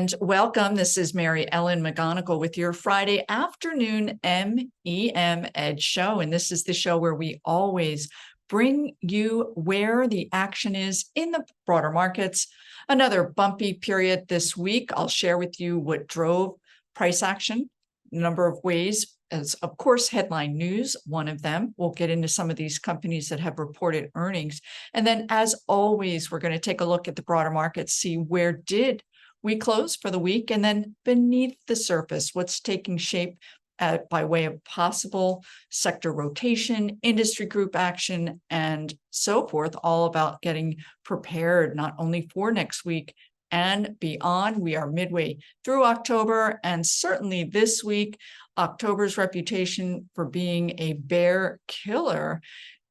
And welcome. This is Mary Ellen McGonigal with your Friday afternoon MEM Edge show. And this is the show where we always bring you where the action is in the broader markets. Another bumpy period this week. I'll share with you what drove price action, a number of ways. As of course, headline news, one of them. We'll get into some of these companies that have reported earnings. And then as always, we're going to take a look at the broader markets, see where did we close for the week, and then beneath the surface, what's taking shape by way of possible sector rotation, industry group action, and so forth, all about getting prepared not only for next week and beyond. We are midway through October, and certainly this week, October's reputation for being a bear killer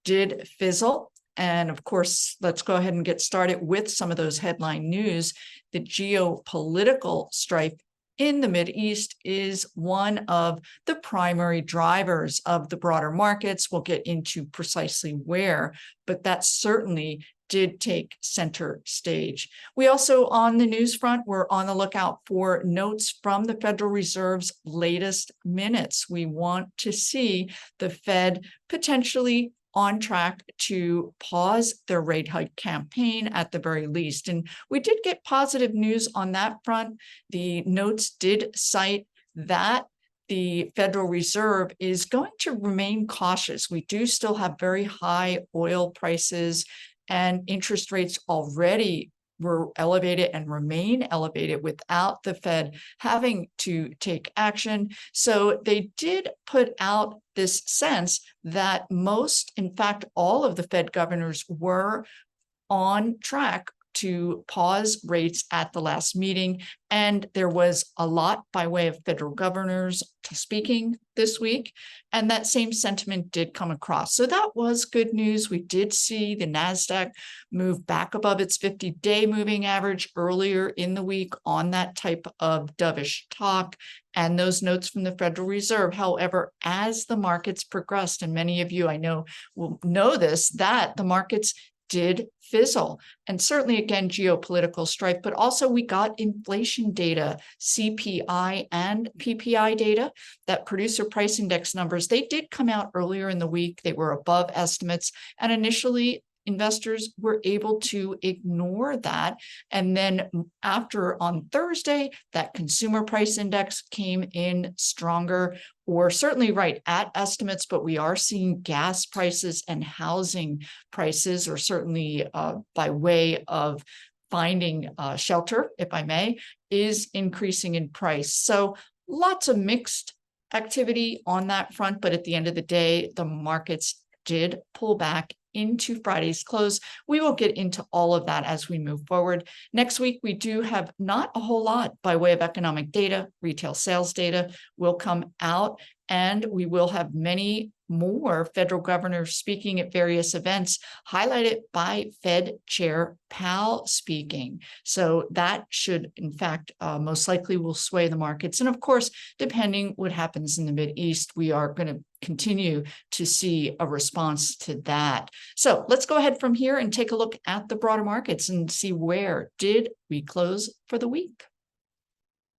did fizzle. And of course, let's go ahead and get started with some of those headline news. The geopolitical strife in the Mideast is one of the primary drivers of the broader markets. We'll get into precisely where, but that certainly did take center stage. We also, on the news front, we're on the lookout for notes from the Federal Reserve's latest minutes. We want to see the Fed potentially on track to pause their rate hike campaign at the very least. And we did get positive news on that front. The notes did cite that the Federal Reserve is going to remain cautious. We do still have very high oil prices, and interest rates already were elevated and remain elevated without the Fed having to take action. So they did put out this sense that most, in fact, all of the Fed governors were on track to pause rates at the last meeting. And there was a lot by way of federal governors speaking this week. And that same sentiment did come across. So that was good news. We did see the Nasdaq move back above its 50-day moving average earlier in the week on that type of dovish talk and those notes from the Federal Reserve. However, as the markets progressed, and many of you I know will know this, that the markets did fizzle. And certainly, again, geopolitical strife, but also we got inflation data, CPI and PPI data, that producer price index numbers. They did come out earlier in the week. They were above estimates. And initially, investors were able to ignore that. And then after on Thursday, that consumer price index came in stronger, or certainly right at estimates, but we are seeing gas prices and housing prices, or certainly by way of finding shelter, if I may, is increasing in price. So lots of mixed activity on that front, but at the end of the day, the markets did pull back into Friday's close. We will get into all of that as we move forward. Next week, we do have not a whole lot by way of economic data. Retail sales data will come out, and we will have many more federal governors speaking at various events, highlighted by Fed Chair Powell speaking. So that should, in fact, most likely will sway the markets. And of course, depending what happens in the Mideast, we are going to continue to see a response to that. So let's go ahead from here and take a look at the broader markets and see where did we close for the week.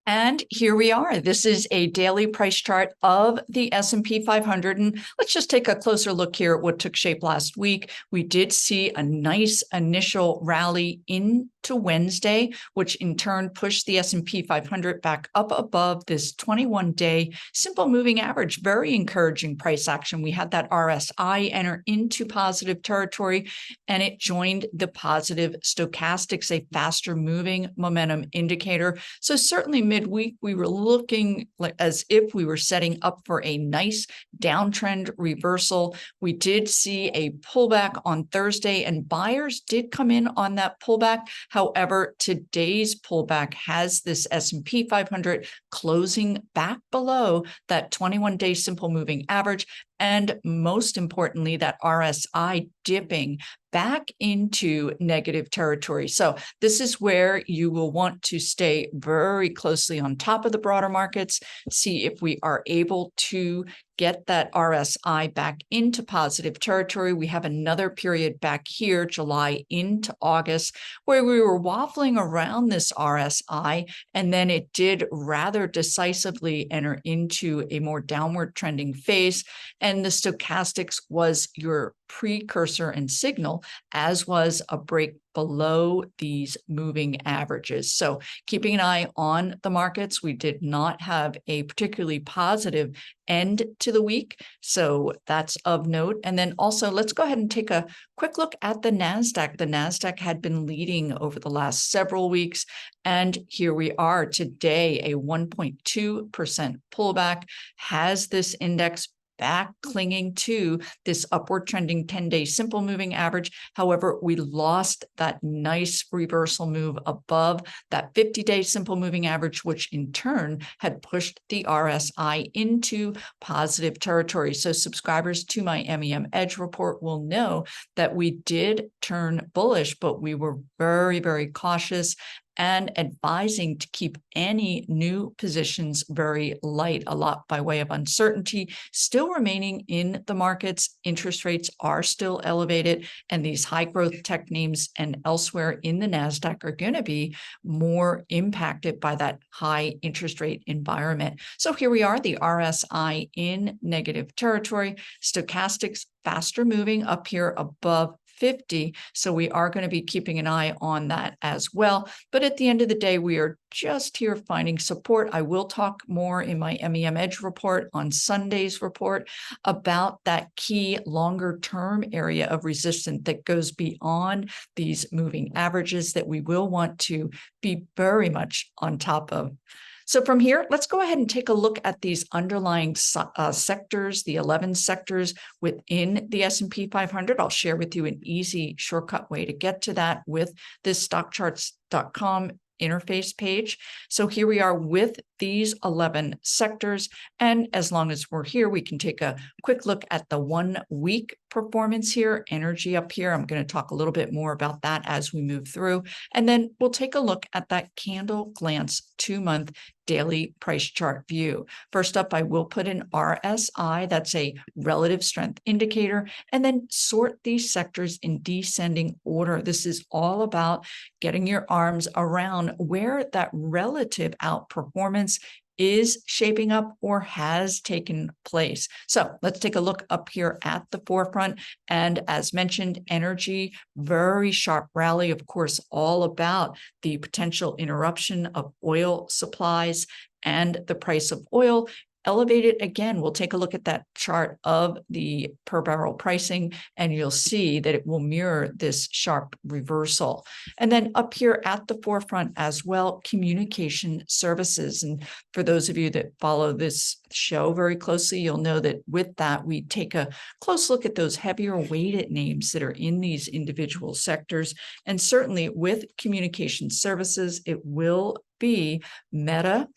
And here we are. This is a daily price chart of the S&P 500. And let's just take a closer look here at what took shape last week. We did see a nice initial rally into Wednesday, which in turn pushed the S&P 500 back up above this 21-day simple moving average. Very encouraging price action. We had that RSI enter into positive territory, and it joined the positive stochastics, a faster moving momentum indicator. So certainly midweek, we were looking like as if we were setting up for a nice downtrend reversal. We did see a pullback on Thursday, and buyers did come in on that pullback. However, today's pullback has this S&P 500 closing back below that 21-day simple moving average, and most importantly, that RSI dipping back into negative territory. So this is where you will want to stay very closely on top of the broader markets, see if we are able to get that RSI back into positive territory. We have another period back here, July into August, where we were waffling around this RSI, and then it did rather decisively enter into a more downward trending phase. And the stochastics was your precursor and signal, as was a break below these moving averages. So keeping an eye on the markets, we did not have a particularly positive end to the week. So that's of note. And then also, let's go ahead and take a quick look at the Nasdaq. The Nasdaq had been leading over the last several weeks. And here we are today, a 1.2% pullback. Has this index back clinging to this upward trending 10-day simple moving average? However, we lost that nice reversal move above that 50-day simple moving average, which in turn had pushed the RSI into positive territory. So subscribers to my MEM Edge report will know that we did turn bullish, but we were very, very cautious and advising to keep any new positions very light, a lot by way of uncertainty still remaining in the markets. Interest rates are still elevated, and these high growth tech names and elsewhere in the Nasdaq are going to be more impacted by that high interest rate environment. So here we are, the RSI in negative territory, stochastics faster moving up here above 50. So we are going to be keeping an eye on that as well. But at the end of the day, we are just here finding support. I will talk more in my MEM Edge report on Sunday's report about that key longer term area of resistance that goes beyond these moving averages that we will want to be very much on top of. So from here, let's go ahead and take a look at these underlying sectors, the 11 sectors within the S&P 500. I'll share with you an easy shortcut way to get to that with this StockCharts.com interface page. So here we are with these 11 sectors. And as long as we're here, we can take a quick look at the 1 week performance here, energy up here. I'm going to talk a little bit more about that as we move through. And then we'll take a look at that candle glance 2-month daily price chart view. First up, I will put an RSI, that's a relative strength indicator, and then sort these sectors in descending order. This is all about getting your arms around where that relative outperformance is shaping up or has taken place. So let's take a look up here at the forefront. And as mentioned, energy, very sharp rally, of course, all about the potential interruption of oil supplies and the price of oil elevated again. We'll take a look at that chart of the per barrel pricing, and you'll see that it will mirror this sharp reversal. And then up here at the forefront as well, communication services. And for those of you that follow this show very closely, you'll know that with that, we take a close look at those heavier weighted names that are in these individual sectors. And certainly with communication services, it will be Meta,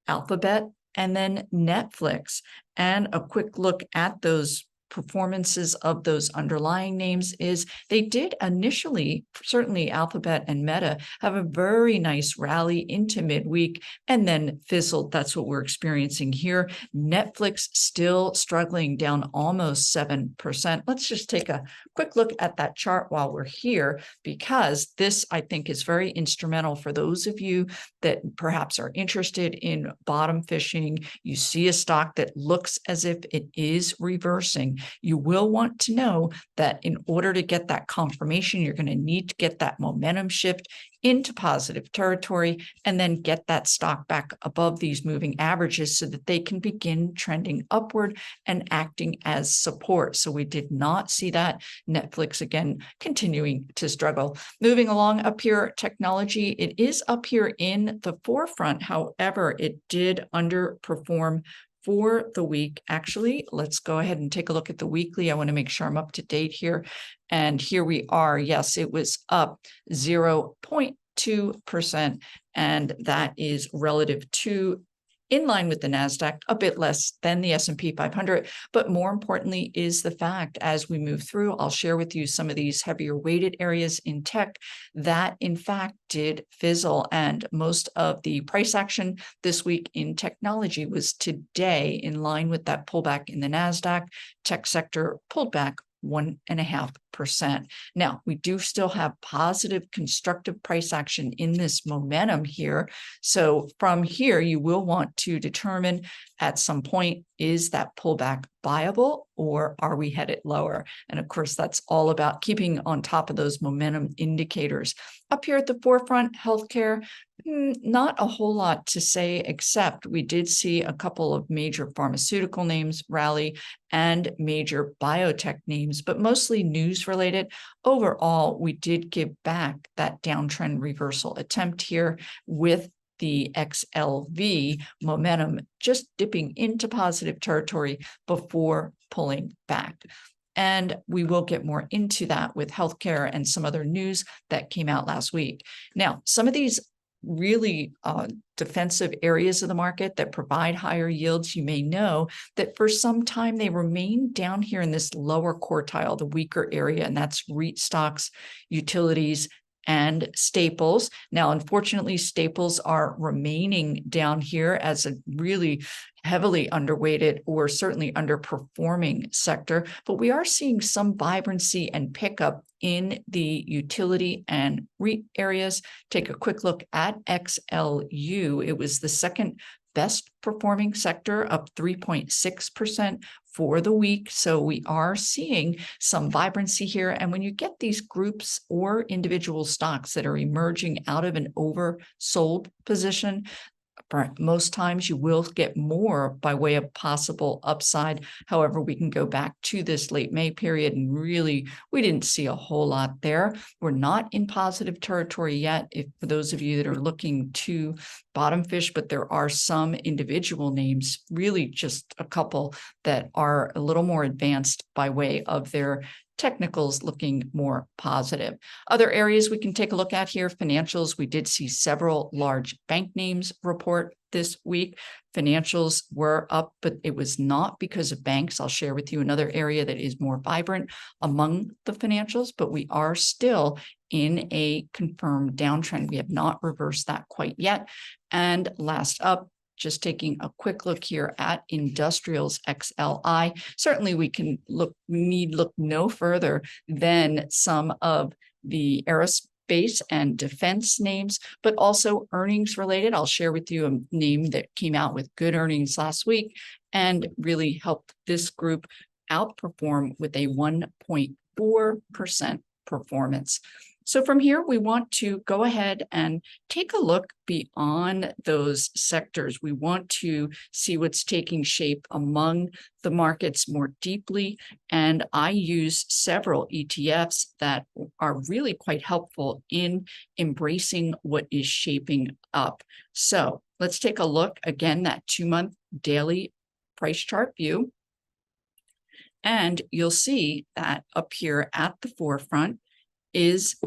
Alphabet, and then Netflix. And a quick look at those performances of those underlying names is they did initially, certainly Alphabet and Meta, have a very nice rally into midweek and then fizzled. That's what we're experiencing here. Netflix still struggling, down almost 7%. Let's just take a quick look at that chart while we're here, because this, I think, is very instrumental for those of you that perhaps are interested in bottom fishing. You see a stock that looks as if it is reversing. You will want to know that in order to get that confirmation, you're going to need to get that momentum shift into positive territory and then get that stock back above these moving averages so that they can begin trending upward and acting as support. So we did not see that. Netflix, again, continuing to struggle. Moving along up here, technology, it is up here in the forefront. However, it did underperform for the week. Actually, let's go ahead and take a look at the weekly. I want to make sure I'm up to date here. And here we are. Yes, it was up 0.2%. And that is relative to in line with the Nasdaq, a bit less than the S&P 500. But more importantly is the fact, as we move through, I'll share with you some of these heavier weighted areas in tech that in fact did fizzle. And most of the price action this week in technology was today in line with that pullback in the Nasdaq. Tech sector pulled back 1.5%. Now, we do still have positive constructive price action in this momentum here. So from here, you will want to determine at some point, is that pullback viable or are we headed lower? And of course, that's all about keeping on top of those momentum indicators. Up here at the forefront, healthcare, not a whole lot to say, except we did see a couple of major pharmaceutical names rally and major biotech names, but mostly news related. Overall, we did give back that downtrend reversal attempt here with the XLV momentum just dipping into positive territory before pulling back. And we will get more into that with healthcare and some other news that came out last week. Now, some of these really defensive areas of the market that provide higher yields, you may know that for some time they remain down here in this lower quartile, the weaker area, and that's REIT stocks, utilities, and staples. Now, unfortunately, staples are remaining down here as a really heavily underweighted or certainly underperforming sector, but we are seeing some vibrancy and pickup in the utility and REIT areas. Take a quick look at XLU. It was the second best performing sector, up 3.6% for the week. So we are seeing some vibrancy here. And when you get these groups or individual stocks that are emerging out of an oversold position, most times you will get more by way of possible upside. However, we can go back to this late May period and really, we didn't see a whole lot there. We're not in positive territory yet, if for those of you that are looking to bottom fish, but there are some individual names, really just a couple that are a little more advanced by way of their technicals looking more positive. Other areas we can take a look at here, financials. We did see several large bank names report this week. Financials were up, but it was not because of banks. I'll share with you another area that is more vibrant among the financials, but we are still in a confirmed downtrend. We have not reversed that quite yet. And last up, just taking a quick look here at industrials XLI. Certainly we can look no further than some of the aerospace and defense names, but also earnings related. I'll share with you a name that came out with good earnings last week and really helped this group outperform with a 1.4% performance. So from here, we want to go ahead and take a look beyond those sectors. We want to see what's taking shape among the markets more deeply. And I use several ETFs that are really quite helpful in embracing what is shaping up. So let's take a look again, that 2-month daily price chart view. And you'll see that up here at the forefront is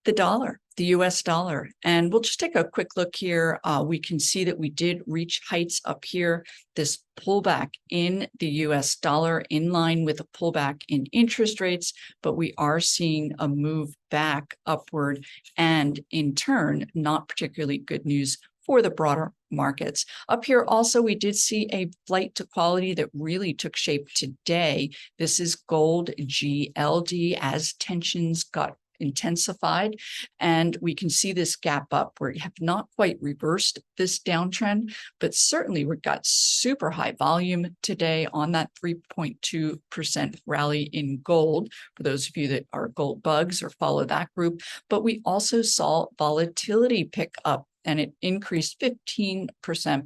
the dollar, the US dollar. And we'll just take a quick look here. We can see that we did reach heights up here, this pullback in the US dollar in line with a pullback in interest rates, but we are seeing a move back upward and in turn, not particularly good news for the broader markets. Up here also, we did see a flight to quality that really took shape today. This is gold GLD as tensions got intensified, and we can see this gap up where we have not quite reversed this downtrend, but certainly we've got super high volume today on that 3.2% rally in gold, for those of you that are gold bugs or follow that group. But we also saw volatility pick up, and it increased 15%,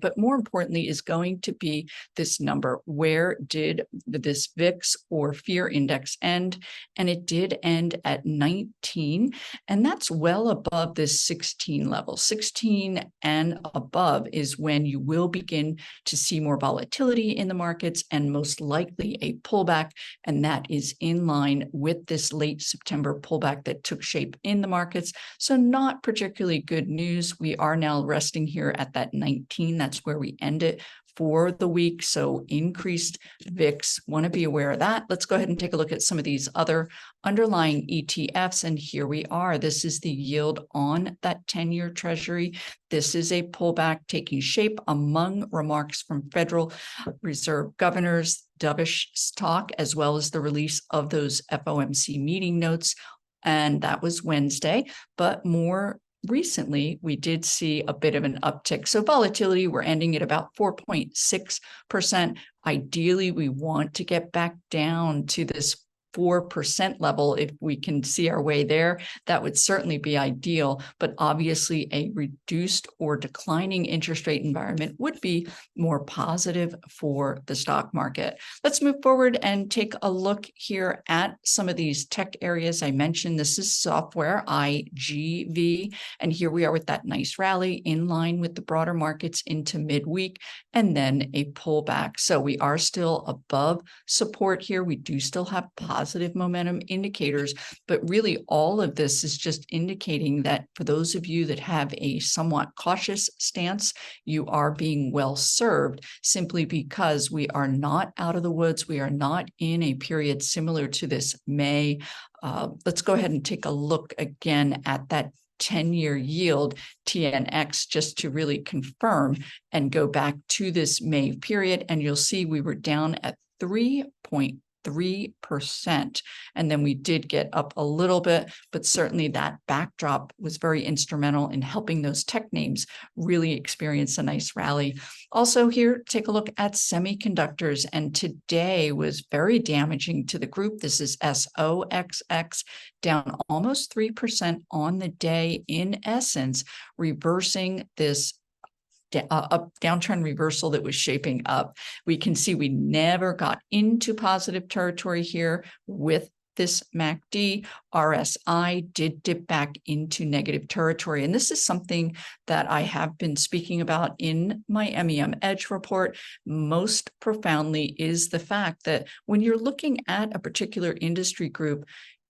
but more importantly is going to be this number. Where did this VIX or fear index end? And it did end at 19, and that's well above this 16 level. 16 and above is when you will begin to see more volatility in the markets and most likely a pullback, and that is in line with this late September pullback that took shape in the markets. So not particularly good news. We are are now resting here at that 19. That's where we end it for the week. So increased VIX, want to be aware of that. Let's go ahead and take a look at some of these other underlying ETFs. And here we are. This is the yield on that 10-year treasury. This is a pullback taking shape among remarks from Federal Reserve governors, dovish talk, as well as the release of those FOMC meeting notes. And that was Wednesday, but more recently, we did see a bit of an uptick. So volatility, we're ending at about 4.6%. Ideally, we want to get back down to this 4% level. If we can see our way there, that would certainly be ideal. But obviously, a reduced or declining interest rate environment would be more positive for the stock market. Let's move forward and take a look here at some of these tech areas I mentioned. This is software, IGV, and here we are with that nice rally in line with the broader markets into midweek, and then a pullback. So we are still above support here. We do still have positive momentum indicators, but really all of this is just indicating that for those of you that have a somewhat cautious stance, you are being well served simply because we are not out of the woods. We are not in a period similar to this May. Let's go ahead and take a look again at that 10-year yield, TNX, just to really confirm and go back to this May period. And you'll see we were down at 3.3%. And then we did get up a little bit, but certainly that backdrop was very instrumental in helping those tech names really experience a nice rally. Also here, take a look at semiconductors. And today was very damaging to the group. This is SOXX, down almost 3% on the day, in essence, reversing this a downtrend reversal that was shaping up. We can see we never got into positive territory here with this MACD. RSI did dip back into negative territory. And this is something that I have been speaking about in my MEM Edge report. Most profoundly is the fact that when you're looking at a particular industry group,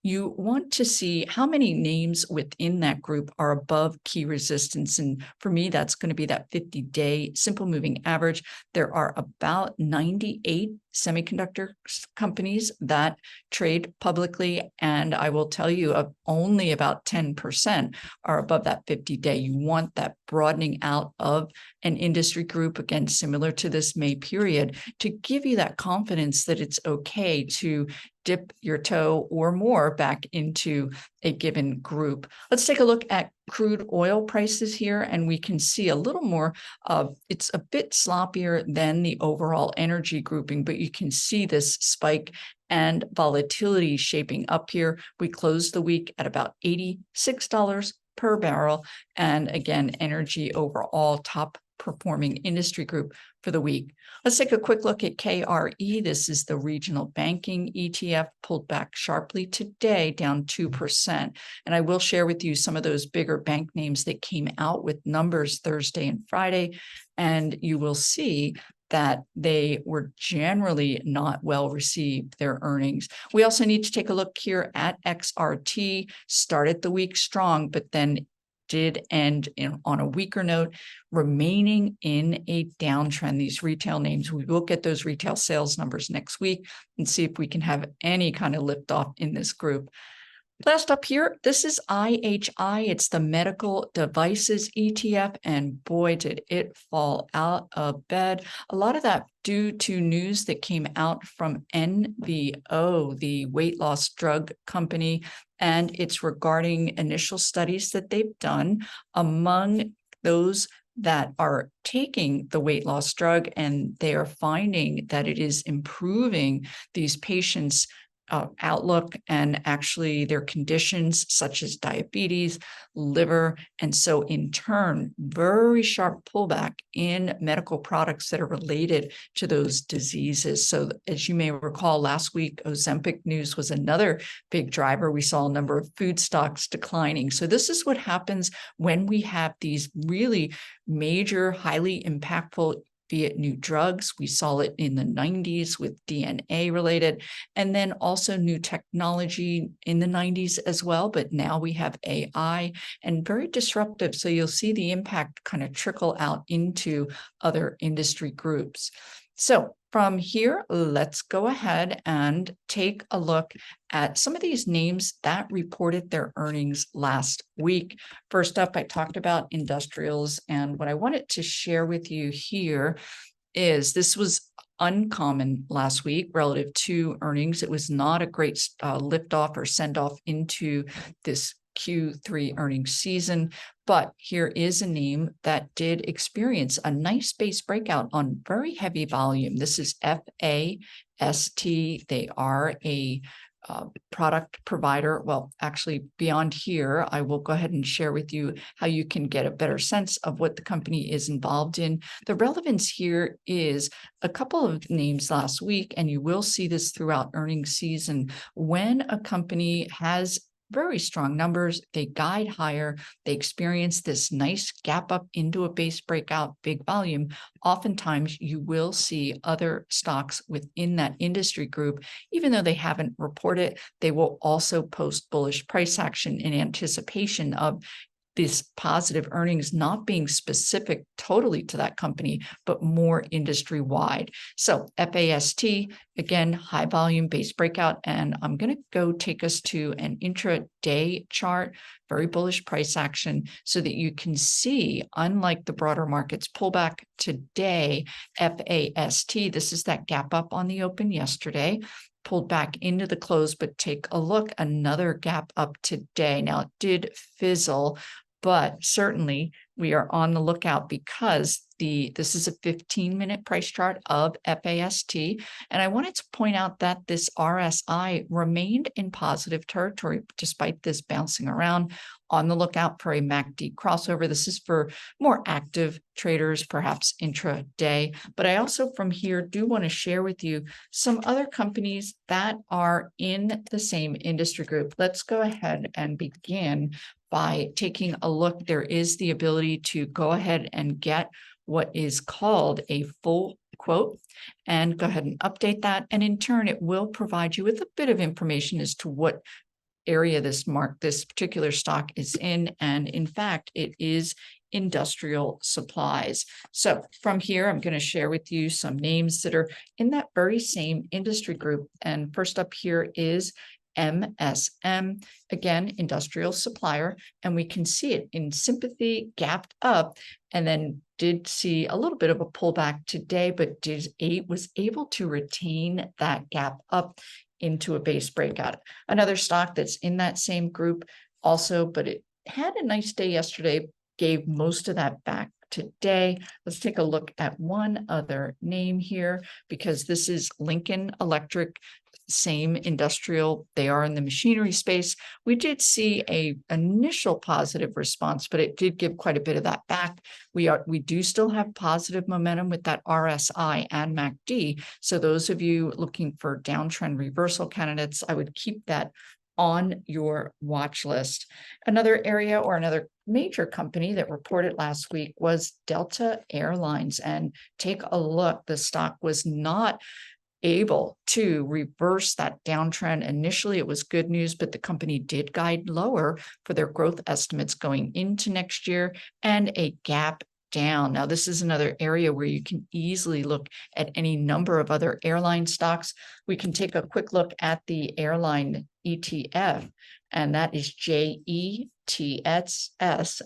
you want to see how many names within that group are above key resistance. And for me, that's going to be that 50-day simple moving average. There are about 98 semiconductor companies that trade publicly. And I will tell you, only about 10% are above that 50-day. You want that broadening out of an industry group, again, similar to this May period, to give you that confidence that it's okay to dip your toe or more back into a given group. Let's take a look at crude oil prices here, and we can see a little more of, it's a bit sloppier than the overall energy grouping, but you can see this spike and volatility shaping up here. We closed the week at about $86 per barrel. And again, energy overall top performing industry group for the week. Let's take a quick look at KRE. This is the regional banking ETF, pulled back sharply today, down 2%. And I will share with you some of those bigger bank names that came out with numbers Thursday and Friday. And you will see that they were generally not well received, their earnings. We also need to take a look here at XRT. Started the week strong, but then did end on a weaker note, remaining in a downtrend. These retail names, we will get those retail sales numbers next week and see if we can have any kind of liftoff in this group. Last up here, this is IHI. It's the medical devices ETF, and boy, did it fall out of bed. A lot of that due to news that came out from Novo, the weight loss drug company, and it's regarding initial studies that they've done among those that are taking the weight loss drug, and they are finding that it is improving these patients' outlook and actually their conditions such as diabetes, liver, and so in turn, very sharp pullback in medical products that are related to those diseases. So as you may recall, last week, Ozempic news was another big driver. We saw a number of food stocks declining. So this is what happens when we have these really major, highly impactful be it new drugs. We saw it in the 90s with DNA related, and then also new technology in the 90s as well. But now we have AI and very disruptive. So you'll see the impact kind of trickle out into other industry groups. So from here, let's go ahead and take a look at some of these names that reported their earnings last week. First up, I talked about industrials, and what I wanted to share with you here is this was uncommon last week relative to earnings. It was not a great liftoff or send off into this Q3 earnings season, but here is a name that did experience a nice base breakout on very heavy volume. This is FAST. They are a product provider. Well, actually, beyond here, I will go ahead and share with you how you can get a better sense of what the company is involved in. The relevance here is a couple of names last week, and you will see this throughout earnings season. When a company has very strong numbers, they guide higher, they experience this nice gap up into a base breakout, big volume. Oftentimes you will see other stocks within that industry group, even though they haven't reported, they will also post bullish price action in anticipation of this positive earnings not being specific totally to that company, but more industry wide. So FAST, again, high volume base breakout. And I'm going to go take us to an intraday chart, very bullish price action, so that you can see, unlike the broader markets pullback today, FAST, this is that gap up on the open yesterday, pulled back into the close, but take a look, another gap up today. Now it did fizzle, but certainly we are on the lookout because this is a 15-minute price chart of FAST. And I wanted to point out that this RSI remained in positive territory despite this bouncing around. On the lookout for a MACD crossover. This is for more active traders, perhaps intraday. But I also from here do want to share with you some other companies that are in the same industry group. Let's go ahead and begin by taking a look. There is the ability to go ahead and get what is called a full quote and go ahead and update that. And in turn, it will provide you with a bit of information as to what area this particular stock is in. And in fact, it is industrial supplies. So from here, I'm going to share with you some names that are in that very same industry group. And first up here is MSM, again, industrial supplier, and we can see it in sympathy, gapped up, and then did see a little bit of a pullback today, but was able to retain that gap up into a base breakout. Another stock that's in that same group also, but it had a nice day yesterday, gave most of that back today. Let's take a look at one other name here, because this is Lincoln Electric, same industrial. They are in the machinery space. We did see a initial positive response, but it did give quite a bit of that back. We do still have positive momentum with that RSI and MACD. So those of you looking for downtrend reversal candidates, I would keep that on your watch list. Another area or another major company that reported last week was Delta Airlines. And take a look, the stock was not able to reverse that downtrend. Initially, it was good news, but the company did guide lower for their growth estimates going into next year and a gap down. Now, this is another area where you can easily look at any number of other airline stocks. We can take a quick look at the airline ETF, and that is JETS,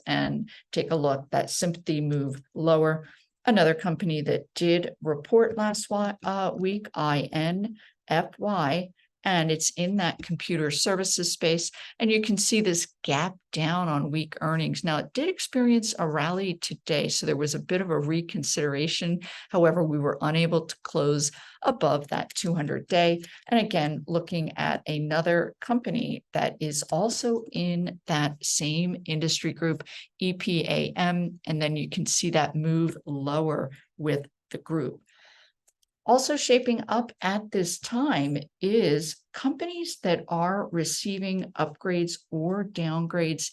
and take a look, that sympathy move lower. Another company that did report last week, INFY, and it's in that computer services space. And you can see this gap down on weak earnings. Now, it did experience a rally today, so there was a bit of a reconsideration. However, we were unable to close above that 200-day. And again, looking at another company that is also in that same industry group, EPAM, and then you can see that move lower with the group. Also shaping up at this time is companies that are receiving upgrades or downgrades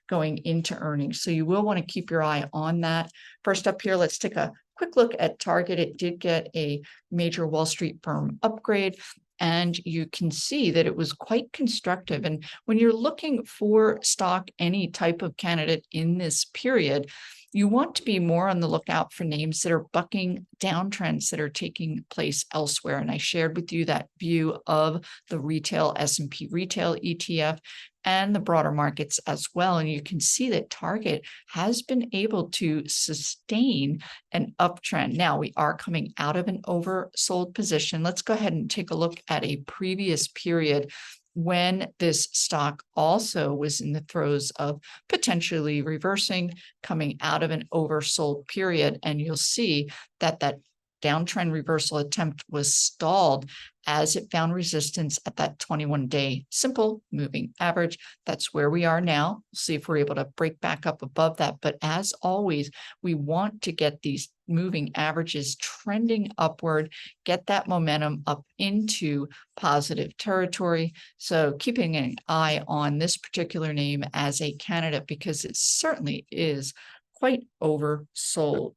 going into earnings. So you will want to keep your eye on that. First up here, let's take a quick Quick look at Target. It did get a major Wall Street firm upgrade, and you can see that it was quite constructive. And when you're looking for stock, any type of candidate in this period, you want to be more on the lookout for names that are bucking downtrends that are taking place elsewhere. And I shared with you that view of the retail S&P retail ETF and the broader markets as well. And you can see that Target has been able to sustain an uptrend. Now we are coming out of an oversold position. Let's go ahead and take a look at a previous period when this stock also was in the throes of potentially reversing, coming out of an oversold period. And you'll see that that downtrend reversal attempt was stalled as it found resistance at that 21-day simple moving average. That's where we are now. We'll see if we're able to break back up above that. But as always, we want to get these moving averages trending upward, get that momentum up into positive territory. So keeping an eye on this particular name as a candidate, because it certainly is quite oversold.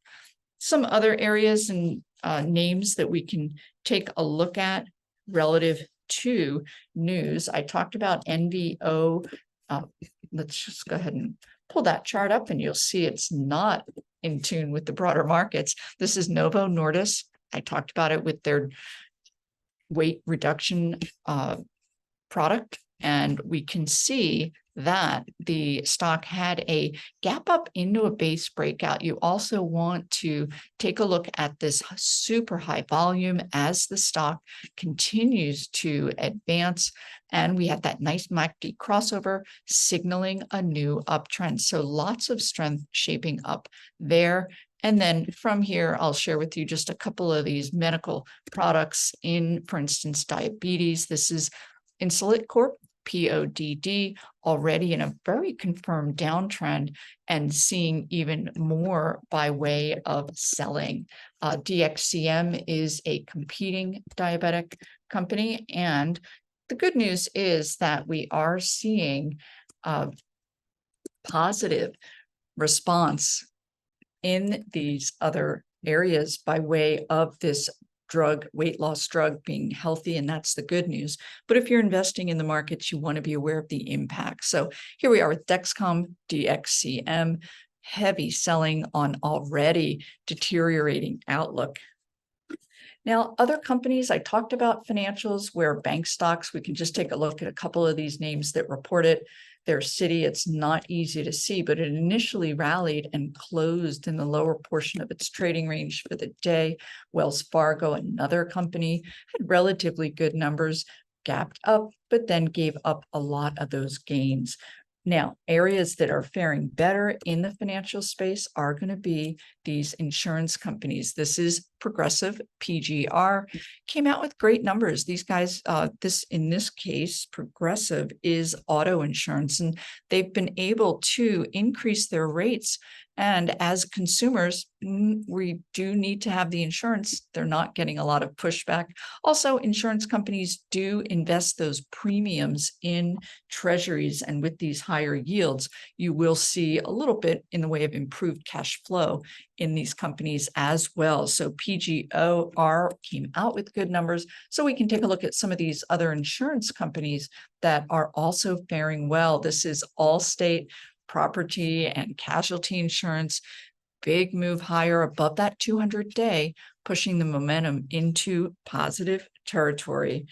Some other areas and names that we can take a look at relative to news. I talked about NVO. Let's just go ahead and pull that chart up, and you'll see it's not in tune with the broader markets. This is Novo Nordisk. I talked about it with their weight reduction product, and we can see that the stock had a gap up into a base breakout. You also want to take a look at this super high volume as the stock continues to advance. And we had that nice MACD crossover signaling a new uptrend. So lots of strength shaping up there. And then from here, I'll share with you just a couple of these medical products in, for instance, diabetes. This is Insulet Corp, PODD, already in a very confirmed downtrend and seeing even more by way of selling. DXCM is a competing diabetic company. And the good news is that we are seeing a positive response in these other areas by way of this drug, weight loss drug being healthy, and that's the good news. But if you're investing in the markets, you want to be aware of the impact. So here we are with DexCom, DXCM, heavy selling on already deteriorating outlook. Now, other companies, I talked about financials where bank stocks, we can just take a look at a couple of these names that report it. Their city, it's not easy to see, but it initially rallied and closed in the lower portion of its trading range for the day. Wells Fargo, another company, had relatively good numbers, gapped up, but then gave up a lot of those gains. Now, areas that are faring better in the financial space are going to be these insurance companies. This is Progressive, PGR, came out with great numbers. These guys, in this case, Progressive is auto insurance, and they've been able to increase their rates. And as consumers, we do need to have the insurance. They're not getting a lot of pushback. Also, insurance companies do invest those premiums in treasuries, and with these higher yields, you will see a little bit in the way of improved cash flow in these companies as well. So PGR came out with good numbers. So we can take a look at some of these other insurance companies that are also faring well. This is Allstate, property and casualty insurance, big move higher above that 200-day, pushing the momentum into positive territory.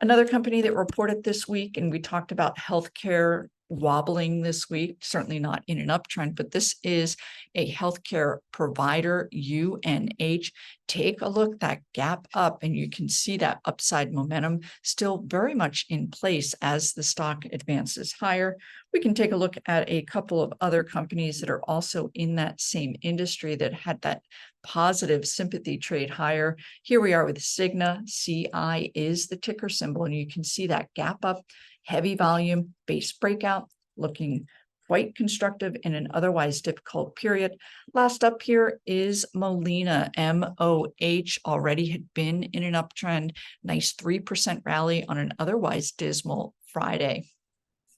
Another company that reported this week, and we talked about healthcare wobbling this week, certainly not in an uptrend, but this is a healthcare provider, UNH. Take a look, that gap up, and you can see that upside momentum still very much in place as the stock advances higher. We can take a look at a couple of other companies that are also in that same industry that had that positive sympathy trade higher. Here we are with Cigna. CI is the ticker symbol, and you can see that gap up, heavy volume, base breakout, looking quite constructive in an otherwise difficult period. Last up here is Molina, MOH, already had been in an uptrend, nice 3% rally on an otherwise dismal Friday.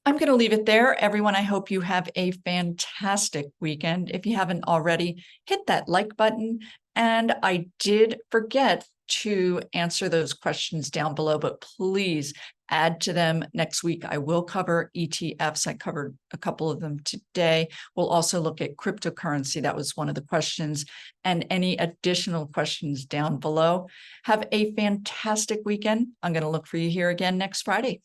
I'm going to leave it there. Everyone, I hope you have a fantastic weekend. If you haven't already, hit that like button. And I did forget to answer those questions down below, but please add to them next week. I will cover ETFs. I covered a couple of them today. We'll also look at cryptocurrency. That was one of the questions, and any additional questions down below. Have a fantastic weekend. I'm going to look for you here again next Friday.